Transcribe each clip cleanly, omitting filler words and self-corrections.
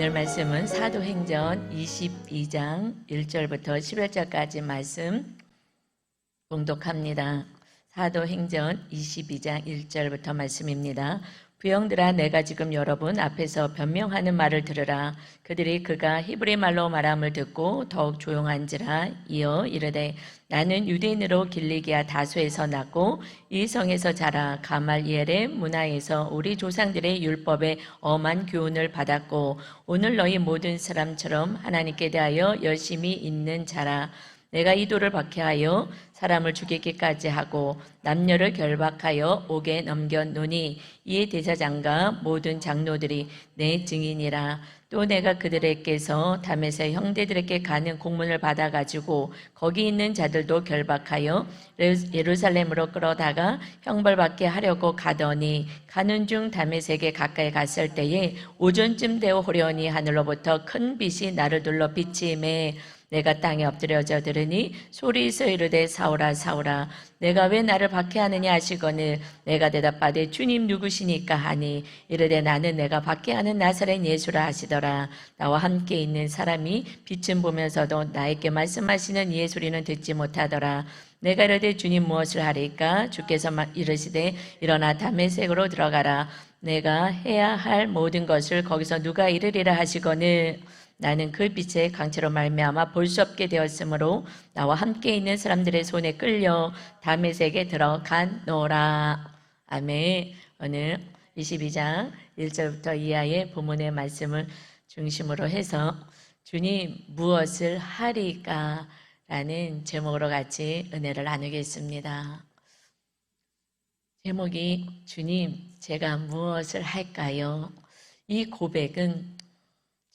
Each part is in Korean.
오늘 말씀은 사도행전 22장 1절부터 11절까지 말씀 봉독합니다. 사도행전 22장 1절부터 말씀입니다. 부형들아, 내가 지금 여러분 앞에서 변명하는 말을 들으라. 그들이 그가 히브리 말로 말함을 듣고 더욱 조용한지라. 이어 이르되, 나는 유대인으로 길리기아 다소에서 났고 이 성에서 자라 가말리엘의 문화에서 우리 조상들의 율법에 엄한 교훈을 받았고 오늘 너희 모든 사람처럼 하나님께 대하여 열심히 있는 자라. 내가 이 돌을 박해하여 사람을 죽이기까지 하고 남녀를 결박하여 옥에 넘겼노니 이에 대제사장과 모든 장로들이 내 증인이라. 또 내가 그들에게서 다메섹 형제들에게 가는 공문을 받아가지고 거기 있는 자들도 결박하여 예루살렘으로 끌어다가 형벌받게 하려고 가더니 가는 중 다메섹에 가까이 갔을 때에 오전쯤 되어 호련히 하늘로부터 큰 빛이 나를 둘러 비치매 내가 땅에 엎드려져 들으니 소리에서 이르되, 사울아 사울아, 내가 왜 나를 박해하느냐 하시거늘 내가 대답하되, 주님 누구시니까 하니 이르되, 나는 내가 박해하는 나사렛 예수라 하시더라. 나와 함께 있는 사람이 빛은 보면서도 나에게 말씀하시는 이의 소리는 듣지 못하더라. 내가 이르되, 주님 무엇을 하리까? 주께서 이르시되, 일어나 다메섹으로 들어가라. 내가 해야 할 모든 것을 거기서 누가 이르리라 하시거늘 나는 그 빛의 강체로 말미암아 볼 수 없게 되었으므로 나와 함께 있는 사람들의 손에 끌려 다메섹에 들어가노라. 아멘. 오늘 22장 1절부터 이하의 본문의 말씀을 중심으로 해서 주님 무엇을 하리까? 라는 제목으로 같이 은혜를 나누겠습니다. 제목이 주님 제가 무엇을 할까요? 이 고백은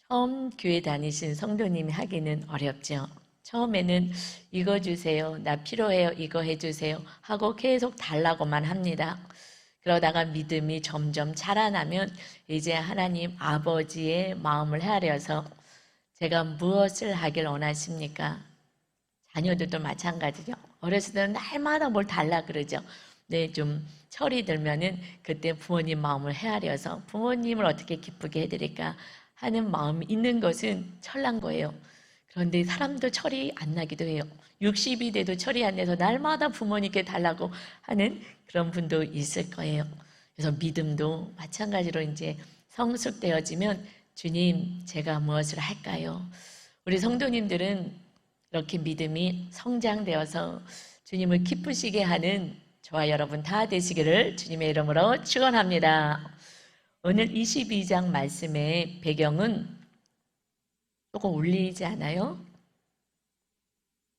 처음 교회 다니신 성도님이 하기는 어렵죠. 처음에는 이거 주세요, 나 필요해요, 이거 해주세요 하고 계속 달라고만 합니다. 그러다가 믿음이 점점 자라나면 이제 하나님 아버지의 마음을 헤아려서 제가 무엇을 하길 원하십니까? 자녀들도 마찬가지죠. 어렸을 때는 날마다 뭘 달라 그러죠. 네, 좀 철이 들면은 그때 부모님 마음을 헤아려서 부모님을 어떻게 기쁘게 해드릴까 하는 마음이 있는 것은 철난 거예요. 그런데 사람도 철이 안 나기도 해요. 60이 돼도 철이 안 나서 날마다 부모님께 달라고 하는 그런 분도 있을 거예요. 그래서 믿음도 마찬가지로 이제 성숙되어지면 주님 제가 무엇을 할까요? 우리 성도님들은 이렇게 믿음이 성장되어서 주님을 기쁘시게 하는 저와 여러분 다 되시기를 주님의 이름으로 축원합니다. 오늘 22장 말씀의 배경은 조금 울리지 않아요?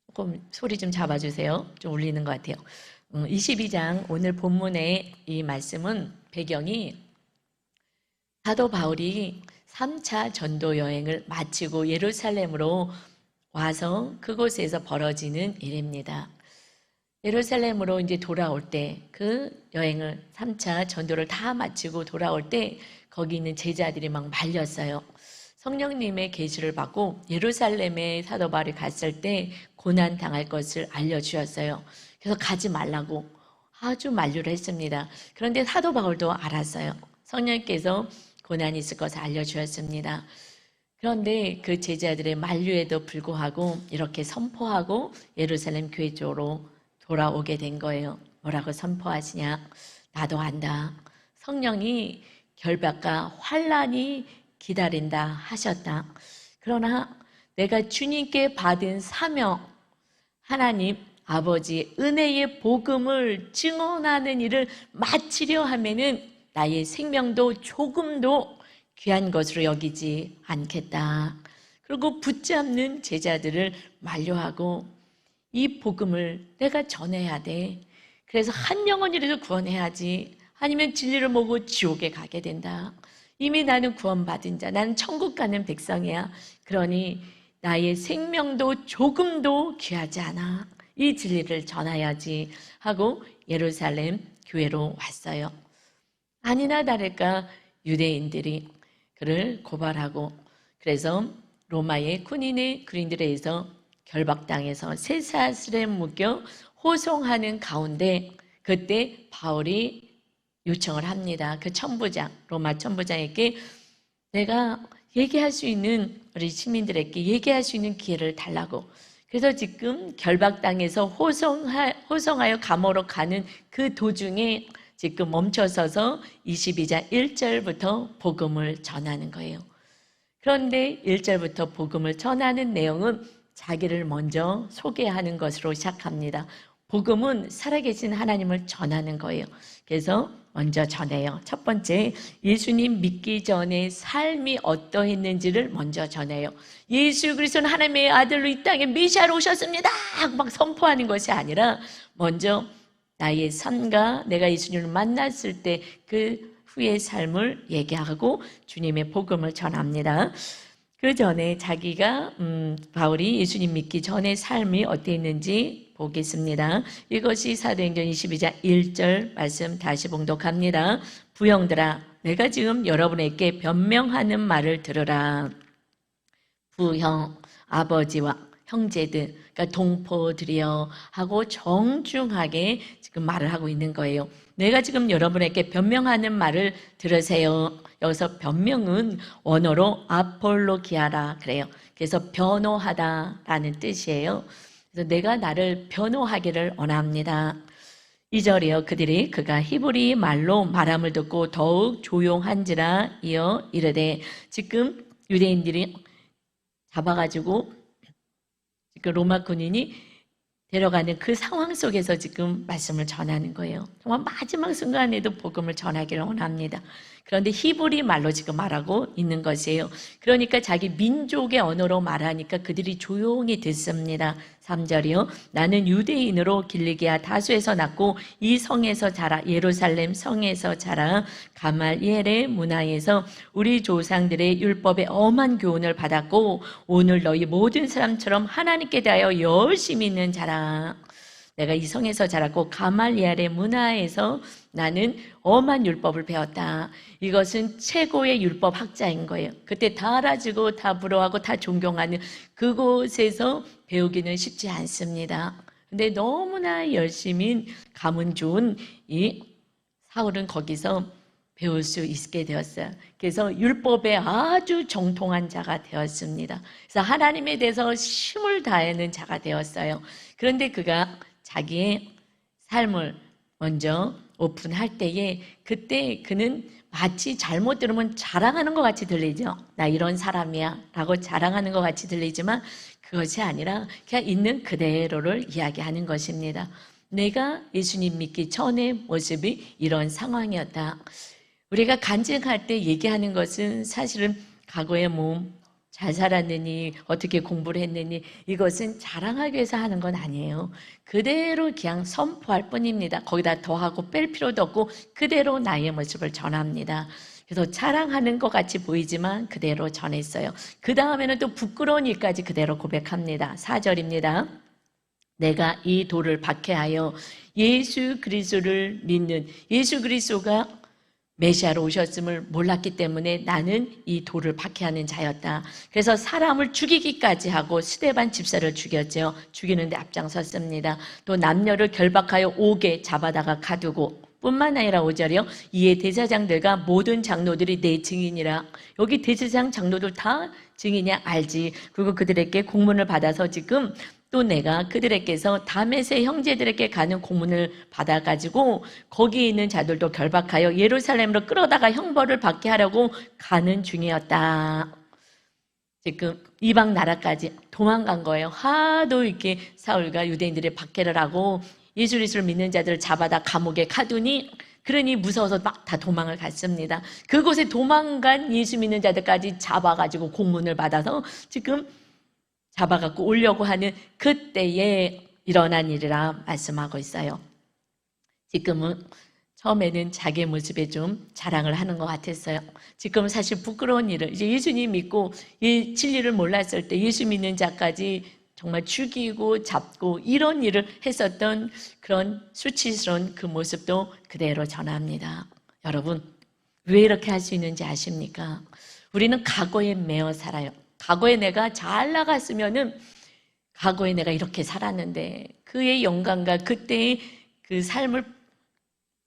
조금 소리 좀 잡아주세요. 좀 울리는 것 같아요. 22장 오늘 본문의 이 말씀은 배경이 사도 바울이 3차 전도 여행을 마치고 예루살렘으로 와서 그곳에서 벌어지는 일입니다. 예루살렘으로 이제 돌아올 때 그 여행을 3차 전도를 다 마치고 돌아올 때 거기 있는 제자들이 막 말렸어요. 성령님의 계시를 받고 예루살렘에 사도 바울이 갔을 때 고난 당할 것을 알려주었어요. 그래서 가지 말라고 아주 만류를 했습니다. 그런데 사도 바울도 알았어요. 성령께서 고난이 있을 것을 알려주었습니다. 그런데 그 제자들의 만류에도 불구하고 이렇게 선포하고 예루살렘 교회 쪽으로 돌아오게 된 거예요. 뭐라고 선포하시냐? 나도 안다. 성령이 결박과 환난이 기다린다 하셨다. 그러나 내가 주님께 받은 사명, 하나님 아버지 은혜의 복음을 증언하는 일을 마치려 하면은 나의 생명도 조금도 귀한 것으로 여기지 않겠다. 그리고 붙잡는 제자들을 만류하고 이 복음을 내가 전해야 돼. 그래서 한 영혼이라도 구원해야지. 아니면 진리를 모고 지옥에 가게 된다. 이미 나는 구원받은 자, 나는 천국 가는 백성이야. 그러니 나의 생명도 조금도 귀하지 않아. 이 진리를 전해야지 하고 예루살렘 교회로 왔어요. 아니나 다를까 유대인들이 그를 고발하고 그래서 로마의 군인의 그린들에 의해서 결박당해서 쇠사슬에 묶여 호송하는 가운데 그때 바울이 요청을 합니다. 그 천부장, 로마 천부장에게 내가 얘기할 수 있는 우리 시민들에게 얘기할 수 있는 기회를 달라고. 그래서 지금 결박당에서 호송하여 감옥으로 가는 그 도중에 지금 멈춰서서 22장 1절부터 복음을 전하는 거예요. 그런데 1절부터 복음을 전하는 내용은 자기를 먼저 소개하는 것으로 시작합니다. 복음은 살아계신 하나님을 전하는 거예요. 그래서 먼저 전해요. 첫 번째, 예수님 믿기 전에 삶이 어떠했는지를 먼저 전해요. 예수 그리스도는 하나님의 아들로 이 땅에 메시아로 오셨습니다 막 선포하는 것이 아니라 먼저 나의 삶과 내가 예수님을 만났을 때 그 후의 삶을 얘기하고 주님의 복음을 전합니다. 그 전에 자기가 바울이 예수님 믿기 전의 삶이 어땠는지 보겠습니다. 이것이 사도행전 22장 1절 말씀 다시 봉독합니다. 부형들아, 내가 지금 여러분에게 변명하는 말을 들으라. 부형, 아버지와 형제들, 그러니까 동포들이여 하고 정중하게 지금 말을 하고 있는 거예요. 내가 지금 여러분에게 변명하는 말을 들으세요. 여기서 변명은 원어로 아폴로기아라 그래요. 그래서 변호하다라는 뜻이에요. 그래서 내가 나를 변호하기를 원합니다. 2절이요. 그가 히브리 말로 말함을 듣고 더욱 조용한지라 이어 이르되, 지금 유대인들이 잡아가지고 지금 로마 군인이 데려가는 그 상황 속에서 지금 말씀을 전하는 거예요. 정말 마지막 순간에도 복음을 전하기를 원합니다. 그런데 히브리 말로 지금 말하고 있는 것이에요. 그러니까 자기 민족의 언어로 말하니까 그들이 조용히 듣습니다. 3절이요. 나는 유대인으로 길리기아 다수에서 낳고 이 성에서 자라, 예루살렘 성에서 자라, 가말리엘의 문화에서 우리 조상들의 율법에 엄한 교훈을 받았고 오늘 너희 모든 사람처럼 하나님께 대하여 열심히 있는 자라. 내가 이 성에서 자랐고 가말리엘의 문화에서 나는 엄한 율법을 배웠다. 이것은 최고의 율법 학자인 거예요. 그때 다 알아주고 다 부러워하고 다 존경하는 그곳에서 배우기는 쉽지 않습니다. 근데 너무나 열심히 가문 좋은 이 사울은 거기서 배울 수 있게 되었어요. 그래서 율법에 아주 정통한 자가 되었습니다. 그래서 하나님에 대해서 힘을 다하는 자가 되었어요. 그런데 그가 자기의 삶을 먼저 오픈할 때에 그때 그는 마치 잘못 들으면 자랑하는 것 같이 들리죠. 나 이런 사람이야 라고 자랑하는 것 같이 들리지만 그것이 아니라 그냥 있는 그대로를 이야기하는 것입니다. 내가 예수님 믿기 전의 모습이 이런 상황이었다. 우리가 간증할 때 얘기하는 것은 사실은 과거에 잘 살았느니 어떻게 공부를 했느니 이것은 자랑하기 위해서 하는 건 아니에요. 그대로 그냥 선포할 뿐입니다. 거기다 더하고 뺄 필요도 없고 그대로 나의 모습을 전합니다. 그래서 자랑하는 것 같이 보이지만 그대로 전했어요. 그 다음에는 또 부끄러운 일까지 그대로 고백합니다. 4절입니다. 내가 이 돌을 박해하여 예수 그리스도를 믿는, 예수 그리스도가 메시아로 오셨음을 몰랐기 때문에 나는 이 돌을 박해하는 자였다. 그래서 사람을 죽이기까지 하고 스데반 집사를 죽였죠. 죽이는데 앞장섰습니다. 또 남녀를 결박하여 옥에 잡아다가 가두고 뿐만 아니라 5절이요. 이에 대제사장들과 모든 장로들이 내 증인이라. 여기 대제사장 장로들 다 증인이야 알지. 그리고 그들에게 공문을 받아서 지금 또 내가 그들에게서 다메세 형제들에게 가는 공문을 받아가지고 거기에 있는 자들도 결박하여 예루살렘으로 끌어다가 형벌을 받게 하려고 가는 중이었다. 지금 이방 나라까지 도망간 거예요. 하도 이렇게 사울과 유대인들이 박해를 하고 예수 그리스도를 믿는 자들을 잡아다 감옥에 가두니 그러니 무서워서 막 다 도망을 갔습니다. 그곳에 도망간 예수 믿는 자들까지 잡아가지고 공문을 받아서 지금 잡아갖고 오려고 하는 그때에 일어난 일이라 말씀하고 있어요. 지금은 처음에는 자기의 모습에 좀 자랑을 하는 것 같았어요. 지금은 사실 부끄러운 일을, 이제 예수님 믿고 진리를 몰랐을 때 예수 믿는 자까지 정말 죽이고 잡고 이런 일을 했었던 그런 수치스러운 그 모습도 그대로 전합니다. 여러분, 왜 이렇게 할 수 있는지 아십니까? 우리는 과거에 매어 살아요. 과거에 내가 잘 나갔으면은 과거에 내가 이렇게 살았는데 그의 영광과 그때의 그 삶을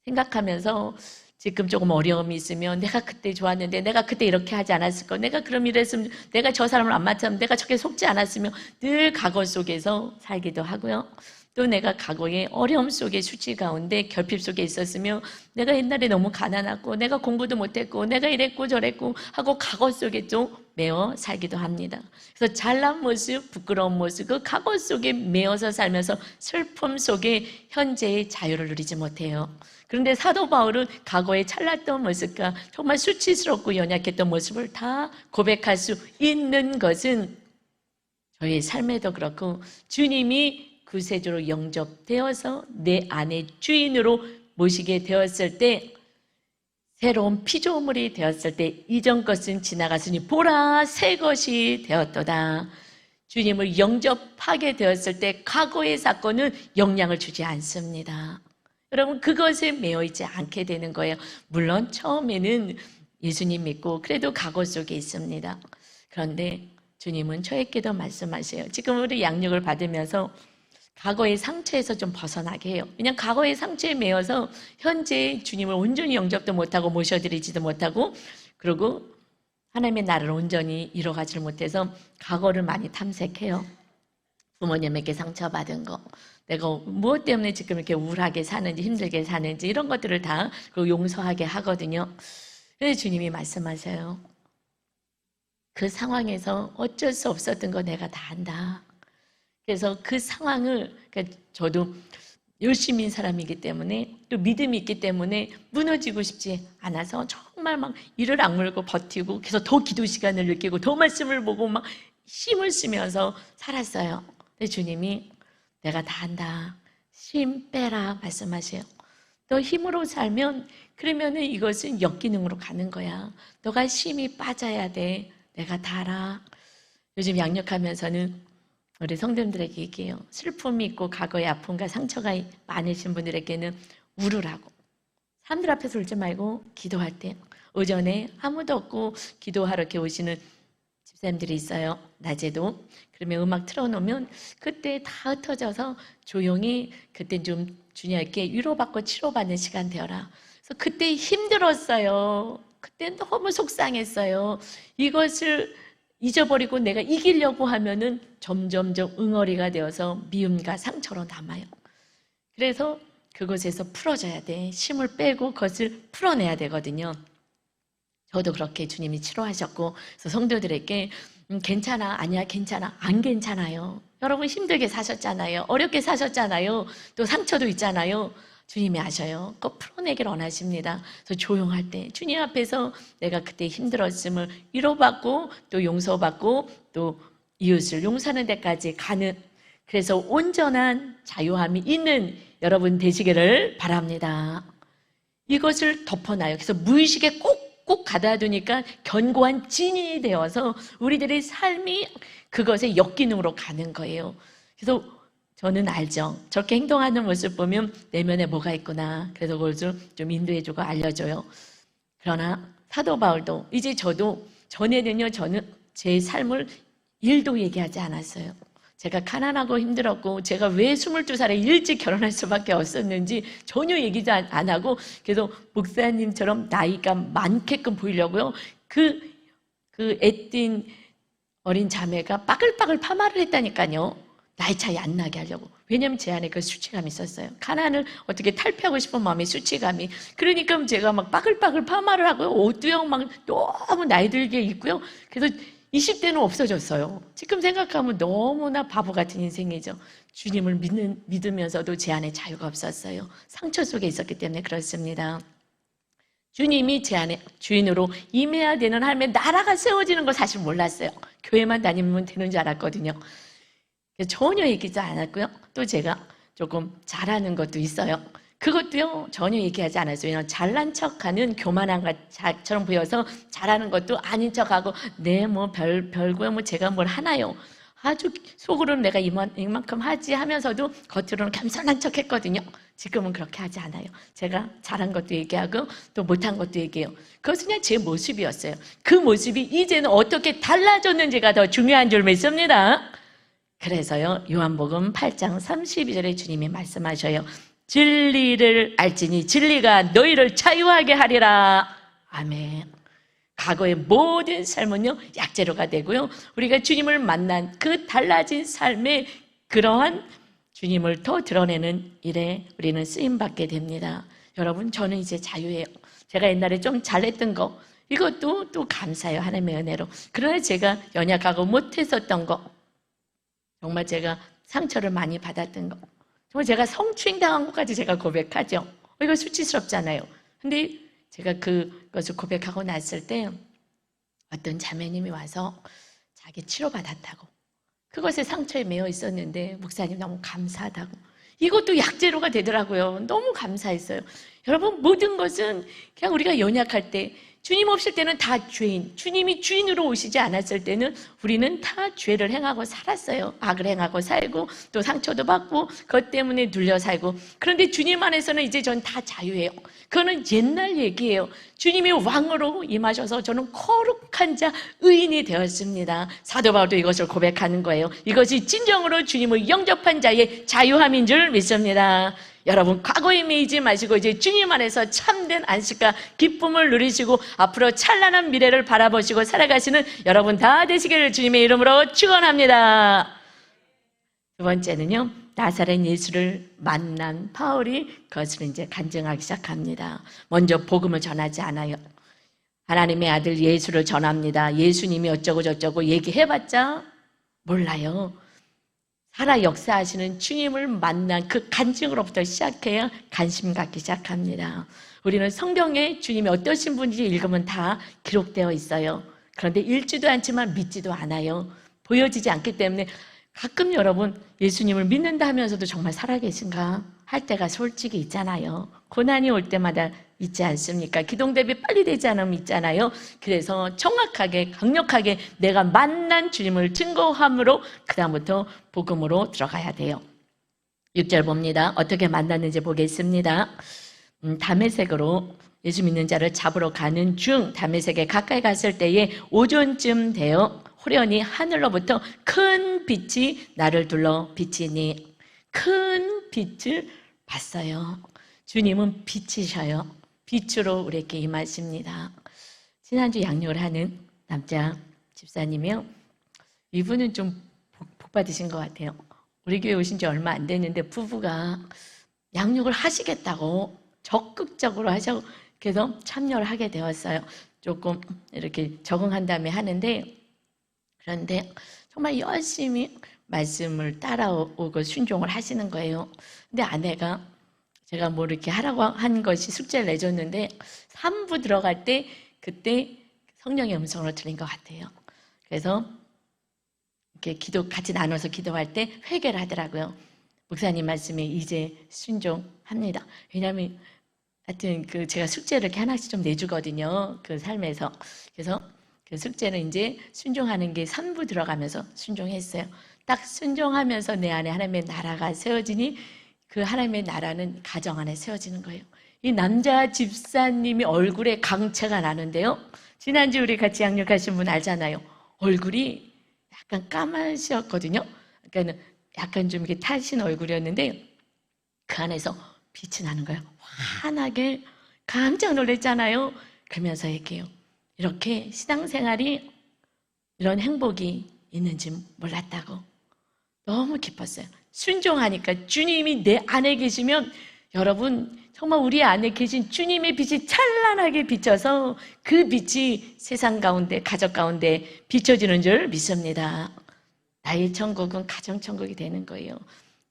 생각하면서 지금 조금 어려움이 있으면 내가 그때 좋았는데 내가 그때 이렇게 하지 않았을 거, 내가 그럼 이랬으면, 내가 저 사람을 안 만났으면, 내가 저렇게 속지 않았으면, 늘 과거 속에서 살기도 하고요. 또 내가 과거의 어려움 속에 수치 가운데 결핍 속에 있었으며, 내가 옛날에 너무 가난하고 내가 공부도 못했고 내가 이랬고 저랬고 하고 과거 속에 좀 매어 살기도 합니다. 그래서 잘난 모습, 부끄러운 모습, 그 과거 속에 매어서 살면서 슬픔 속에 현재의 자유를 누리지 못해요. 그런데 사도 바울은 과거에 찰났던 모습과 정말 수치스럽고 연약했던 모습을 다 고백할 수 있는 것은 저희 삶에도 그렇고, 주님이 구세주로 영접되어서 내 안에 주인으로 모시게 되었을 때, 새로운 피조물이 되었을 때 이전 것은 지나갔으니 보라 새 것이 되었도다. 주님을 영접하게 되었을 때 과거의 사건은 영향을 주지 않습니다. 여러분, 그것에 매여 있지 않게 되는 거예요. 물론 처음에는 예수님 믿고 그래도 과거 속에 있습니다. 그런데 주님은 저에게도 말씀하세요. 지금 우리 양육을 받으면서 과거의 상처에서 좀 벗어나게 해요. 그냥 과거의 상처에 매여서 현재 주님을 온전히 영접도 못하고 모셔드리지도 못하고, 그리고 하나님의 나라를 온전히 이뤄가지를 못해서 과거를 많이 탐색해요. 부모님에게 상처받은 거, 내가 무엇 때문에 지금 이렇게 우울하게 사는지 힘들게 사는지 이런 것들을 다 용서하게 하거든요. 그래서 주님이 말씀하세요. 그 상황에서 어쩔 수 없었던 거 내가 다 안다. 그래서 그 상황을, 그러니까 저도 열심인 사람이기 때문에 또 믿음이 있기 때문에 무너지고 싶지 않아서 정말 막 이를 악물고 버티고, 그래서 더 기도 시간을 느끼고 더 말씀을 보고 막 힘을 쓰면서 살았어요. 근데 주님이 내가 다 한다, 힘 빼라 말씀하세요. 너 힘으로 살면 그러면은 이것은 역기능으로 가는 거야. 너가 힘이 빠져야 돼. 내가 다 알아. 요즘 양육하면서는 우리 성도님들에게 얘기해요. 슬픔이 있고 과거의 아픔과 상처가 많으신 분들에게는 울으라고. 사람들 앞에서 울지 말고 기도할 때, 오전에 아무도 없고 기도하러 이렇게 오시는 집사님들이 있어요. 낮에도. 그러면 음악 틀어놓으면 그때 다 흩어져서 조용히, 그때 좀 주님께 위로받고 치료받는 시간 되어라. 그래서 그때 힘들었어요. 그때 너무 속상했어요. 이것을 잊어버리고 내가 이기려고 하면은 점점점 응어리가 되어서 미움과 상처로 남아요. 그래서 그것에서 풀어져야 돼. 힘을 빼고 그것을 풀어내야 되거든요. 저도 그렇게 주님이 치료하셨고, 그래서 성도들에게 괜찮아, 아니야, 괜찮아, 안 괜찮아요. 여러분 힘들게 사셨잖아요. 어렵게 사셨잖아요. 또 상처도 있잖아요. 주님이 아셔요. 꼭 풀어내기를 원하십니다. 그래서 조용할 때 주님 앞에서 내가 그때 힘들었음을 위로받고 또 용서받고 또 이웃을 용서하는 데까지 가는, 그래서 온전한 자유함이 있는 여러분 되시기를 바랍니다. 이것을 덮어놔요. 그래서 무의식에 꼭 가다두니까 견고한 진이 되어서 우리들의 삶이 그것의 역기능으로 가는 거예요. 그래서 저는 알죠. 저렇게 행동하는 모습 보면 내면에 뭐가 있구나. 그래서 그걸 좀 인도해주고 알려줘요. 그러나 사도 바울도, 이제 저도 전에는요, 저는 제 삶을 일도 얘기하지 않았어요. 제가 가난하고 힘들었고 제가 왜 22살에 일찍 결혼할 수밖에 없었는지 전혀 얘기도 안 하고, 그래서 목사님처럼 나이가 많게끔 보이려고요. 그 애띤 어린 자매가 빠글빠글 파마를 했다니까요. 나이 차이 안 나게 하려고. 왜냐면 제 안에 그 수치감이 있었어요. 가난을 어떻게 탈피하고 싶은 마음의 수치감이. 그러니까 제가 막 빠글빠글 파마를 하고요. 옷도요 막 너무 나이 들게 입고요. 그래서 20대는 없어졌어요. 지금 생각하면 너무나 바보 같은 인생이죠. 주님을 믿으면서도 제 안에 자유가 없었어요. 상처 속에 있었기 때문에 그렇습니다. 주님이 제 안에 주인으로 임해야 되는 삶에 나라가 세워지는 걸 사실 몰랐어요. 교회만 다니면 되는 줄 알았거든요. 전혀 얘기하지 않았고요. 또 제가 조금 잘하는 것도 있어요. 그것도요 전혀 얘기하지 않았어요. 왜냐하면 잘난 척하는 교만한 것처럼 보여서 잘하는 것도 아닌 척하고, 네 뭐 별거야 뭐 제가 뭘 하나요. 아주 속으로는 내가 이만큼 하지 하면서도 겉으로는 겸손한 척했거든요. 지금은 그렇게 하지 않아요. 제가 잘한 것도 얘기하고 또 못한 것도 얘기해요. 그것은 그냥 제 모습이었어요. 그 모습이 이제는 어떻게 달라졌는지가 더 중요한 줄 믿습니다. 그래서요 요한복음 8장 32절에 주님이 말씀하셔요. 진리를 알지니 진리가 너희를 자유하게 하리라. 아멘. 과거의 모든 삶은요, 약재료가 되고요, 우리가 주님을 만난 그 달라진 삶의 그러한 주님을 더 드러내는 일에 우리는 쓰임받게 됩니다. 여러분, 저는 이제 자유해요. 제가 옛날에 좀 잘했던 거, 이것도 또 감사해요, 하나님의 은혜로. 그러나 제가 연약하고 못했었던 거, 정말 제가 상처를 많이 받았던 거, 정말 제가 성추행당한 것까지 제가 고백하죠. 이거 수치스럽잖아요. 근데 제가 그것을 고백하고 났을 때 어떤 자매님이 와서 자기 치료받았다고, 그것에 상처에 매여 있었는데 목사님 너무 감사하다고, 이것도 약재료가 되더라고요. 너무 감사했어요. 여러분, 모든 것은 그냥 우리가 연약할 때, 주님 없을 때는 다 죄인, 주님이 주인으로 오시지 않았을 때는 우리는 다 죄를 행하고 살았어요. 악을 행하고 살고 또 상처도 받고 그것 때문에 눌려 살고. 그런데 주님 안에서는 이제 전 다 자유예요. 그거는 옛날 얘기예요. 주님이 왕으로 임하셔서 저는 거룩한 자, 의인이 되었습니다. 사도 바울도 이것을 고백하는 거예요. 이것이 진정으로 주님을 영접한 자의 자유함인 줄 믿습니다. 여러분, 과거에 매이지 마시고 이제 주님 안에서 참된 안식과 기쁨을 누리시고 앞으로 찬란한 미래를 바라보시고 살아가시는 여러분 다 되시기를 주님의 이름으로 축원합니다. 두 번째는요, 나사렛 예수를 만난 바울이 그것을 이제 간증하기 시작합니다. 먼저 복음을 전하지 않아요. 하나님의 아들 예수를 전합니다. 예수님이 어쩌고 저쩌고 얘기해봤자 몰라요. 살아 역사하시는 주님을 만난 그 간증으로부터 시작해야 관심 갖기 시작합니다. 우리는 성경에 주님이 어떠신 분인지 읽으면 다 기록되어 있어요. 그런데 읽지도 않지만 믿지도 않아요. 보여지지 않기 때문에 가끔 여러분, 예수님을 믿는다 하면서도 정말 살아계신가 할 때가 솔직히 있잖아요. 고난이 올 때마다 있지 않습니까? 기동대비 빨리 되지 않으면 있잖아요. 그래서 정확하게 강력하게 내가 만난 주님을 증거함으로 그 다음부터 복음으로 들어가야 돼요. 6절 봅니다. 어떻게 만났는지 보겠습니다. 다메섹으로 예수 믿는 자를 잡으러 가는 중 다메섹에 가까이 갔을 때에 오전쯤 되어 호련히 하늘로부터 큰 빛이 나를 둘러 비치니, 큰 빛을 봤어요. 주님은 빛이셔요. 빛으로 우리에게 임하십니다. 지난주 양육을 하는 남자 집사님이요, 이분은 좀 복 받으신 것 같아요. 우리 교회 오신 지 얼마 안 됐는데 부부가 양육을 하시겠다고 적극적으로 하셔서 그래서 참여를 하게 되었어요. 조금 이렇게 적응한 다음에 하는데, 그런데 정말 열심히 말씀을 따라오고 순종을 하시는 거예요. 근데 아내가 제가 뭐 이렇게 하라고 한 것이 숙제를 내줬는데 3부 들어갈 때 그때 성령의 음성으로 들린 것 같아요. 그래서 이렇게 같이 나눠서 기도할 때 회개를 하더라고요. 목사님 말씀에 이제 순종합니다. 왜냐하면 하여튼 제가 숙제를 이렇게 하나씩 좀 내주거든요. 그 삶에서. 그래서 그 숙제는 이제 순종하는 게 3부 들어가면서 순종했어요. 딱 순종하면서 내 안에 하나님의 나라가 세워지니 그 하나님의 나라는 가정 안에 세워지는 거예요. 이 남자 집사님이 얼굴에 강체가 나는데요. 지난주 우리 같이 양육하신 분 알잖아요. 얼굴이 약간 까마셨거든요. 그러니까 약간 좀 이렇게 타신 얼굴이었는데 그 안에서 빛이 나는 거예요. 환하게. 깜짝 놀랐잖아요. 그러면서 얘기해요. 이렇게 신앙생활이 이런 행복이 있는지 몰랐다고. 너무 기뻤어요. 순종하니까 주님이 내 안에 계시면 여러분 정말 우리 안에 계신 주님의 빛이 찬란하게 비쳐서 그 빛이 세상 가운데, 가족 가운데 비춰지는 줄 믿습니다. 나의 천국은 가정천국이 되는 거예요.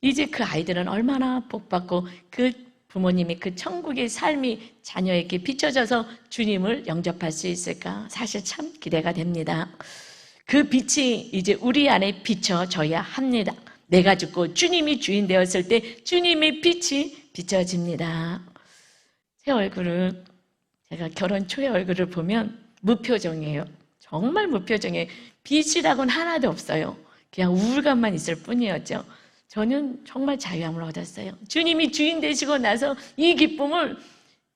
이제 그 아이들은 얼마나 복받고 그 부모님이 그 천국의 삶이 자녀에게 비춰져서 주님을 영접할 수 있을까? 사실 참 기대가 됩니다. 그 빛이 이제 우리 안에 비춰져야 합니다. 내가 죽고 주님이 주인 되었을 때 주님의 빛이 비춰집니다. 제 얼굴을, 제가 결혼 초의 얼굴을 보면 무표정이에요. 정말 무표정이에요. 빛이라고는 하나도 없어요. 그냥 우울감만 있을 뿐이었죠. 저는 정말 자유함을 얻었어요. 주님이 주인 되시고 나서 이 기쁨을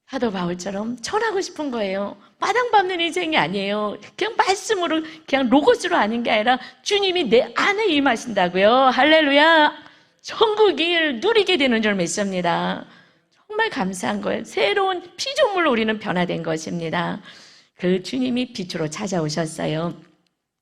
사도 바울처럼 전하고 싶은 거예요. 마당밟는 인생이 아니에요. 그냥 말씀으로, 그냥 로고스로 아는 게 아니라 주님이 내 안에 임하신다고요. 할렐루야. 천국을 누리게 되는 줄 믿습니다. 정말 감사한 거예요. 새로운 피조물로 우리는 변화된 것입니다. 그 주님이 빛으로 찾아오셨어요.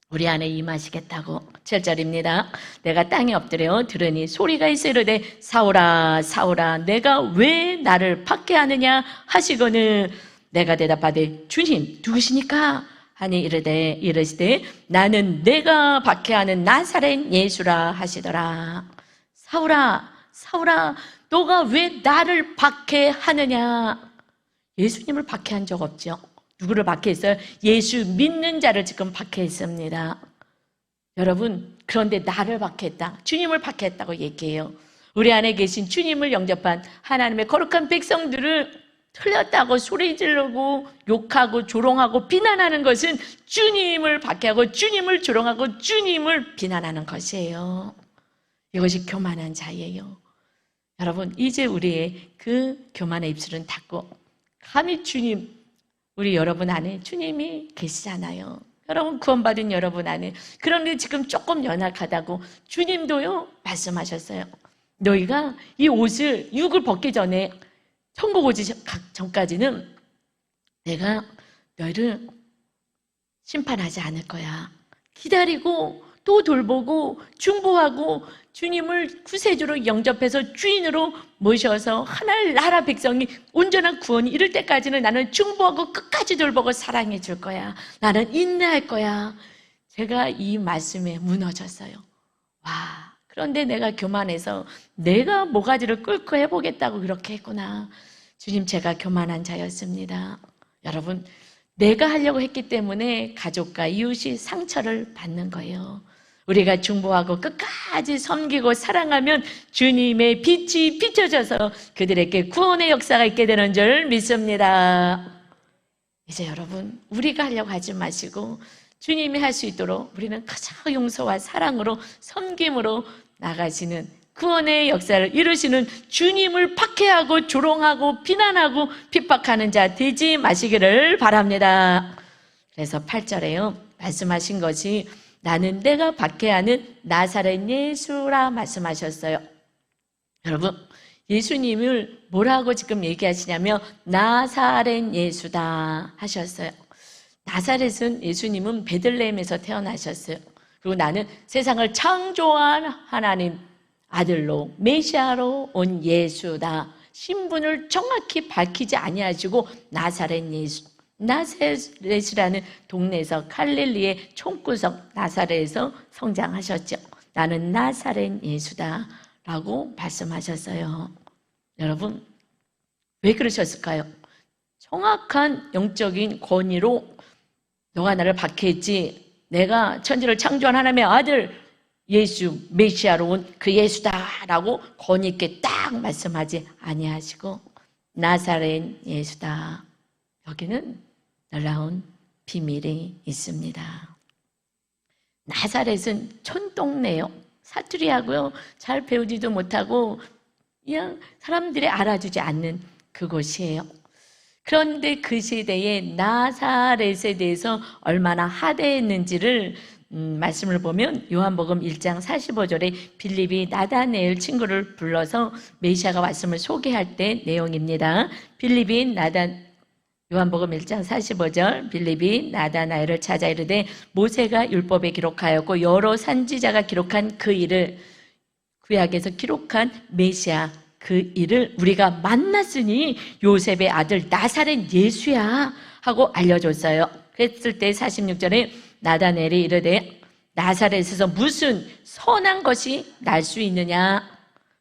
우리 안에 임하시겠다고. 7절입니다. 내가 땅에 엎드려 들으니 소리가 있어 이르되 사울아 사울아 내가 왜 나를 박해하느냐 하시거늘 내가 대답하되 주님 누구시니까 하니 이르시되 나는 내가 박해하는 나사렛 예수라 하시더라. 사울아 사울아 너가 왜 나를 박해하느냐. 예수님을 박해한 적 없죠. 누구를 박해했어요? 예수 믿는 자를 지금 박해했습니다. 여러분, 그런데 나를 박해했다, 주님을 박해했다고 얘기해요. 우리 안에 계신 주님을 영접한 하나님의 거룩한 백성들을 틀렸다고 소리 지르고 욕하고 조롱하고 비난하는 것은 주님을 박해하고 주님을 조롱하고 주님을 비난하는 것이에요. 이것이 교만한 자예요. 여러분, 이제 우리의 그 교만의 입술은 닫고 감히 주님, 우리 여러분 안에 주님이 계시잖아요. 여러분 구원받은 여러분 안에. 그런데 지금 조금 연약하다고 주님도요 말씀하셨어요. 너희가 이 옷을 육을 벗기 전에 천국 오기 전까지는 내가 너희를 심판하지 않을 거야. 기다리고 또 돌보고 중보하고 주님을 구세주로 영접해서 주인으로 모셔서 하나님 나라 백성이 온전한 구원이 이를 때까지는 나는 중보하고 끝까지 돌보고 사랑해 줄 거야. 나는 인내할 거야. 제가 이 말씀에 무너졌어요. 와, 그런데 내가 교만해서 내가 모가지를 끓고 해보겠다고 그렇게 했구나. 주님, 제가 교만한 자였습니다. 여러분, 내가 하려고 했기 때문에 가족과 이웃이 상처를 받는 거예요. 우리가 중보하고 끝까지 섬기고 사랑하면 주님의 빛이 비춰져서 그들에게 구원의 역사가 있게 되는 줄 믿습니다. 이제 여러분, 우리가 하려고 하지 마시고 주님이 할 수 있도록 우리는 가장 용서와 사랑으로 섬김으로 나가시는 구원의 역사를 이루시는 주님을 박해하고 조롱하고 비난하고 핍박하는 자 되지 마시기를 바랍니다. 그래서 8절에요 말씀하신 것이 나는 내가 박해하는 나사렛 예수라 말씀하셨어요. 여러분, 예수님을 뭐라고 지금 얘기하시냐면 나사렛 예수다 하셨어요. 나사렛은 예수님은 베들레헴에서 태어나셨어요. 그리고 나는 세상을 창조한 하나님 아들로 메시아로 온 예수다. 신분을 정확히 밝히지 아니하시고 나사렛 예수, 나사렛이라는 동네에서 갈릴리의 총구석 나사렛에서 성장하셨죠. 나는 나사렛 예수다 라고 말씀하셨어요. 여러분, 왜 그러셨을까요? 정확한 영적인 권위로 너가 나를 박해했지, 내가 천지를 창조한 하나님의 아들 예수 메시아로 온 그 예수다라고 권위 있게 딱 말씀하지 아니하시고 나사렛 예수다. 여기는 놀라운 비밀이 있습니다. 나사렛은 촌동네요. 사투리하고요. 잘 배우지도 못하고 그냥 사람들이 알아주지 않는 그곳이에요. 그런데 그 시대에 나사렛에 대해서 얼마나 하대했는지를 말씀을 보면 요한복음 1장 45절에 빌립이 나다나엘 친구를 불러서 메시아가 왔음을 소개할 때 내용입니다. 빌립이 요한복음 1장 45절 빌립이 나다나엘을 찾아 이르되 모세가 율법에 기록하였고 여러 선지자가 기록한 그 일을, 구약에서 기록한 메시아 그 일을 우리가 만났으니 요셉의 아들 나사렛 예수야 하고 알려줬어요. 그랬을 때 46절에 나다나엘이 이르되 나사렛에서 무슨 선한 것이 날 수 있느냐.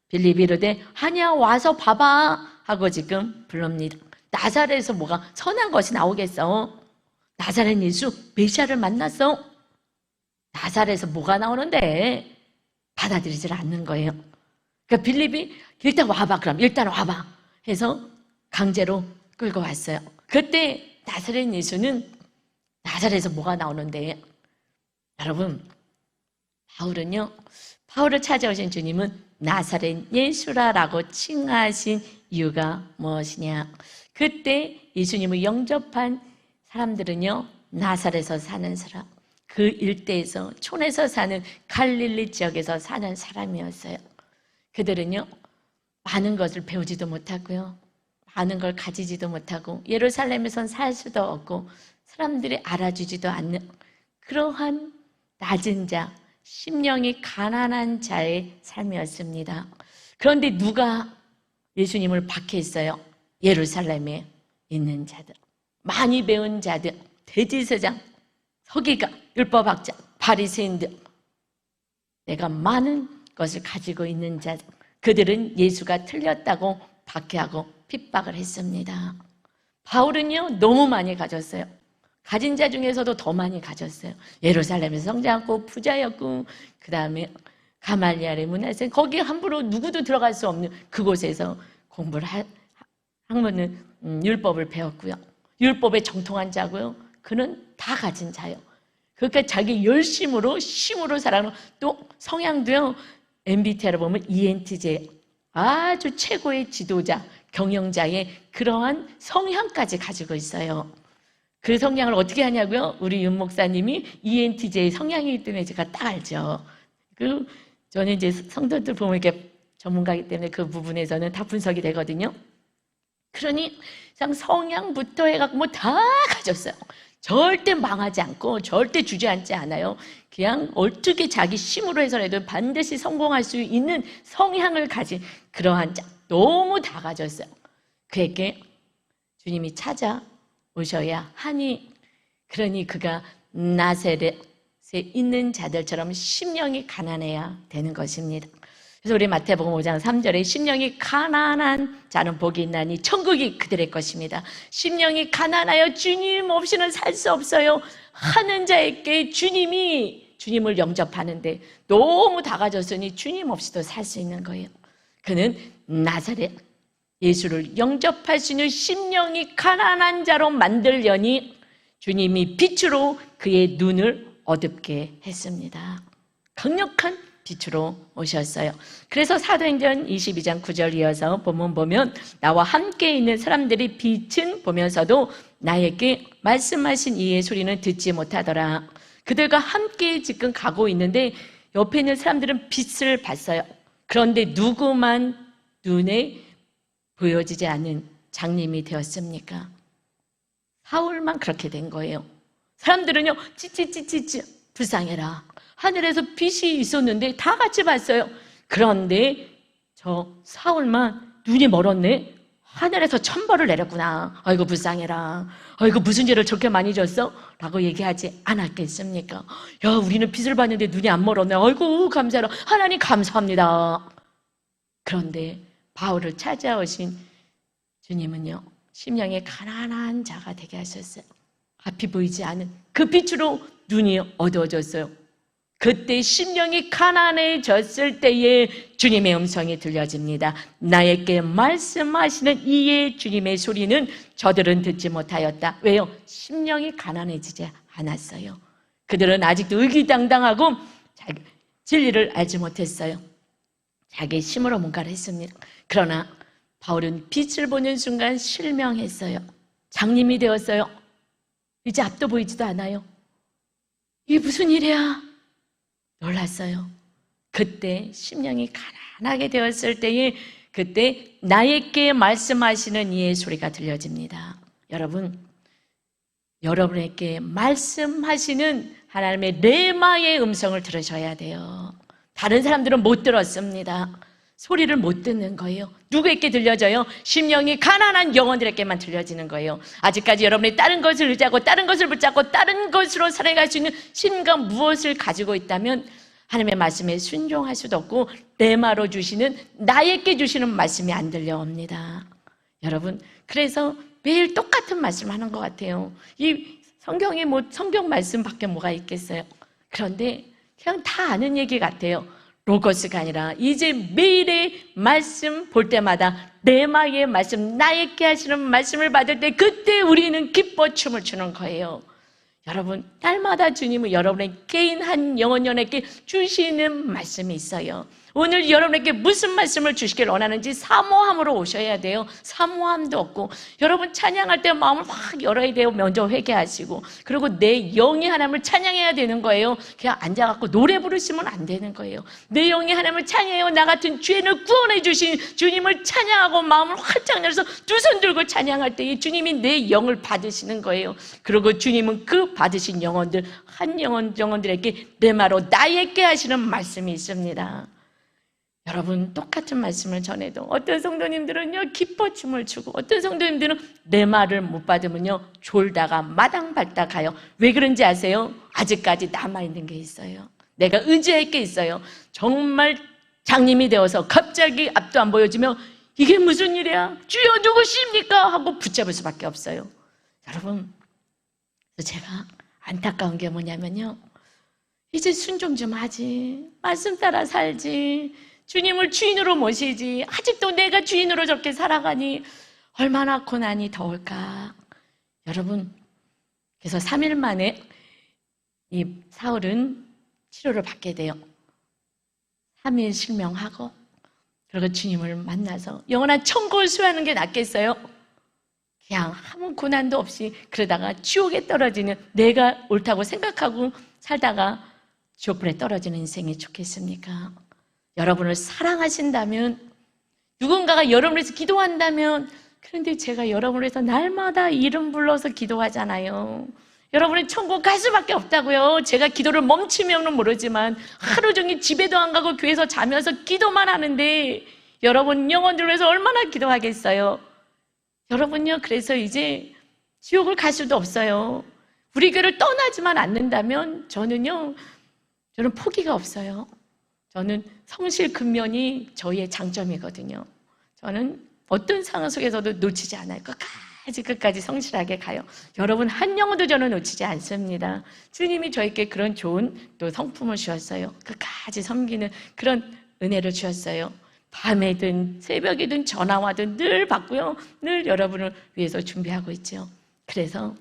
빌립이 이르되 아니야 와서 봐봐 하고 지금 부릅니다. 나사렛에서 뭐가 선한 것이 나오겠어? 나사렛 예수 메시아를 만났어. 나사렛에서 뭐가 나오는데? 받아들이질 않는 거예요. 그러니까 빌립이 일단 와봐, 그럼 일단 와봐 해서 강제로 끌고 왔어요. 그때 나사렛 예수는 나사렛에서 뭐가 나오는데? 여러분, 바울을 찾아오신 주님은 나사렛 예수라라고 칭하신 이유가 무엇이냐? 그때 예수님을 영접한 사람들은요, 나사렛에서 사는 사람, 그 일대에서 촌에서 사는 갈릴리 지역에서 사는 사람이었어요. 그들은요, 많은 것을 배우지도 못하고요, 많은 걸 가지지도 못하고, 예루살렘에선 살 수도 없고, 사람들이 알아주지도 않는 그러한 낮은 자, 심령이 가난한 자의 삶이었습니다. 그런데 누가 예수님을 박해했어요? 예루살렘에 있는 자들, 많이 배운 자들, 대제사장, 서기관, 율법학자, 바리새인들, 내가 많은 것을 가지고 있는 자들, 그들은 예수가 틀렸다고 박해하고 핍박을 했습니다. 바울은요, 너무 많이 가졌어요. 가진 자 중에서도 더 많이 가졌어요. 예루살렘에서 성장하고 부자였고, 그 다음에 가말리엘의 문화생, 거기 함부로 누구도 들어갈 수 없는 그곳에서 공부를 학문은 율법을 배웠고요. 율법에 정통한 자고요. 그는 다 가진 자요. 그러니까 자기 열심으로 심으로 살아가는, 또 성향도요, MBTI로 보면 ENTJ, 아주 최고의 지도자, 경영자의 그러한 성향까지 가지고 있어요. 그 성향을 어떻게 하냐고요? 우리 윤 목사님이 ENTJ 성향이기 때문에 제가 딱 알죠. 저는 이제 성도들 보면 이렇게 전문가이기 때문에 그 부분에서는 다 분석이 되거든요. 그러니 성향부터 해갖고 뭐 다 가졌어요. 절대 망하지 않고 절대 주저앉지 않아요. 그냥 어떻게 자기 힘으로 해서라도 반드시 성공할 수 있는 성향을 가진 그러한 자, 너무 다 가졌어요. 그에게 주님이 찾아오셔야 하니, 그러니 그가 나사렛에 있는 자들처럼 심령이 가난해야 되는 것입니다. 그래서 우리 마태복음 5장 3절에 심령이 가난한 자는 복이 있나니 천국이 그들의 것입니다. 심령이 가난하여 주님 없이는 살 수 없어요 하는 자에게 주님을 영접하는데 너무 다 가졌으니 주님 없이도 살 수 있는 거예요. 그는 나사렛 예수를 영접할 수 있는 심령이 가난한 자로 만들려니 주님이 빛으로 그의 눈을 어둡게 했습니다. 강력한 빛으로 오셨어요. 그래서 사도행전 22장 9절 이어서 본문 보면, 나와 함께 있는 사람들이 빛은 보면서도 나에게 말씀하신 이의 소리는 듣지 못하더라. 그들과 함께 지금 가고 있는데 옆에 있는 사람들은 빛을 봤어요. 그런데 누구만 눈에 보여지지 않는 장님이 되었습니까? 사울만 그렇게 된 거예요. 사람들은요, 찌찌찌찌찌 불쌍해라. 하늘에서 빛이 있었는데 다 같이 봤어요. 그런데 저 사울만 눈이 멀었네. 하늘에서 천벌을 내렸구나. 아이고 불쌍해라. 아이고 무슨 죄를 저렇게 많이 졌어? 라고 얘기하지 않았겠습니까? 야, 우리는 빛을 봤는데 눈이 안 멀었네. 아이고 감사해라. 하나님 감사합니다. 그런데 바울을 찾아오신 주님은요, 심령의 가난한 자가 되게 하셨어요. 앞이 보이지 않은 그 빛으로 눈이 어두워졌어요. 그때 심령이 가난해졌을 때에 주님의 음성이 들려집니다. 나에게 말씀하시는 이의 주님의 소리는 저들은 듣지 못하였다. 왜요? 심령이 가난해지지 않았어요. 그들은 아직도 의기당당하고 진리를 알지 못했어요. 자기 힘으로 뭔가를 했습니다. 그러나 바울은 빛을 보는 순간 실명했어요. 장님이 되었어요. 이제 앞도 보이지도 않아요. 이게 무슨 일이야? 놀랐어요. 그때 심령이 가난하게 되었을 때에 그때 나에게 말씀하시는 이의 소리가 들려집니다. 여러분, 여러분에게 말씀하시는 하나님의 레마의 음성을 들으셔야 돼요. 다른 사람들은 못 들었습니다. 소리를 못 듣는 거예요. 누구에게 들려져요? 심령이 가난한 영혼들에게만 들려지는 거예요. 아직까지 여러분이 다른 것을 의지하고 다른 것을 붙잡고 다른 것으로 살아갈 수 있는 힘과 무엇을 가지고 있다면 하나님의 말씀에 순종할 수도 없고 레마로 주시는, 나에게 주시는 말씀이 안 들려옵니다. 여러분, 그래서 매일 똑같은 말씀을 하는 것 같아요. 이 성경에 성경 말씀밖에 뭐가 있겠어요. 그런데 그냥 다 아는 얘기 같아요. 로고스가 아니라 이제 매일의 말씀 볼 때마다 레마의 말씀, 나에게 하시는 말씀을 받을 때 그때 우리는 기뻐 춤을 추는 거예요. 여러분, 날마다 주님은 여러분의 개인 한 영혼에게 주시는 말씀이 있어요. 오늘 여러분에게 무슨 말씀을 주시길 원하는지 사모함으로 오셔야 돼요. 사모함도 없고, 여러분 찬양할 때 마음을 확 열어야 돼요. 먼저 회개하시고, 그리고 내 영이 하나님을 찬양해야 되는 거예요. 그냥 앉아갖고 노래 부르시면 안 되는 거예요. 내 영이 하나님을 찬양해요. 나 같은 죄인을 구원해 주신 주님을 찬양하고 마음을 활짝 열어서 두 손 들고 찬양할 때 주님이 내 영을 받으시는 거예요. 그리고 주님은 그 받으신 영혼들, 한 영혼들에게 레마로 나에게 하시는 말씀이 있습니다. 여러분, 똑같은 말씀을 전해도 어떤 성도님들은요 기뻐 춤을 추고, 어떤 성도님들은 내 말을 못 받으면요 졸다가 마당 밟다 가요. 왜 그런지 아세요? 아직까지 남아있는 게 있어요. 내가 의지할 게 있어요. 정말 장님이 되어서 갑자기 앞도 안 보여지면 이게 무슨 일이야? 주여 누구십니까? 하고 붙잡을 수밖에 없어요. 여러분, 제가 안타까운 게 뭐냐면요, 이제 순종 좀 하지, 말씀 따라 살지, 주님을 주인으로 모시지, 아직도 내가 주인으로 저렇게 살아가니 얼마나 고난이 더울까. 여러분, 그래서 3일 만에 이 사울은 치료를 받게 돼요. 3일 실명하고, 그리고 주님을 만나서 영원한 천국을 수여하는 게 낫겠어요? 그냥 아무 고난도 없이 그러다가 지옥에 떨어지는, 내가 옳다고 생각하고 살다가 지옥불에 떨어지는 인생이 좋겠습니까? 여러분을 사랑하신다면, 누군가가 여러분을 위해서 기도한다면, 그런데 제가 여러분을 위해서 날마다 이름 불러서 기도하잖아요. 여러분은 천국 갈 수밖에 없다고요. 제가 기도를 멈추면은 모르지만 하루 종일 집에도 안 가고 교회에서 자면서 기도만 하는데 여러분 영혼들 위해서 얼마나 기도하겠어요? 여러분요, 그래서 이제 지옥을 갈 수도 없어요. 우리 교회를 떠나지만 않는다면 저는 포기가 없어요. 저는 성실 근면이 저희의 장점이거든요. 저는 어떤 상황 속에서도 놓치지 않아요. 끝까지 성실하게 가요. 여러분 한 영혼도 저는 놓치지 않습니다. 주님이 저에게 그런 좋은 또 성품을 주셨어요. 끝까지 섬기는 그런 은혜를 주셨어요. 밤에든 새벽이든 전화와든 늘 받고요. 늘 여러분을 위해서 준비하고 있죠. 그래서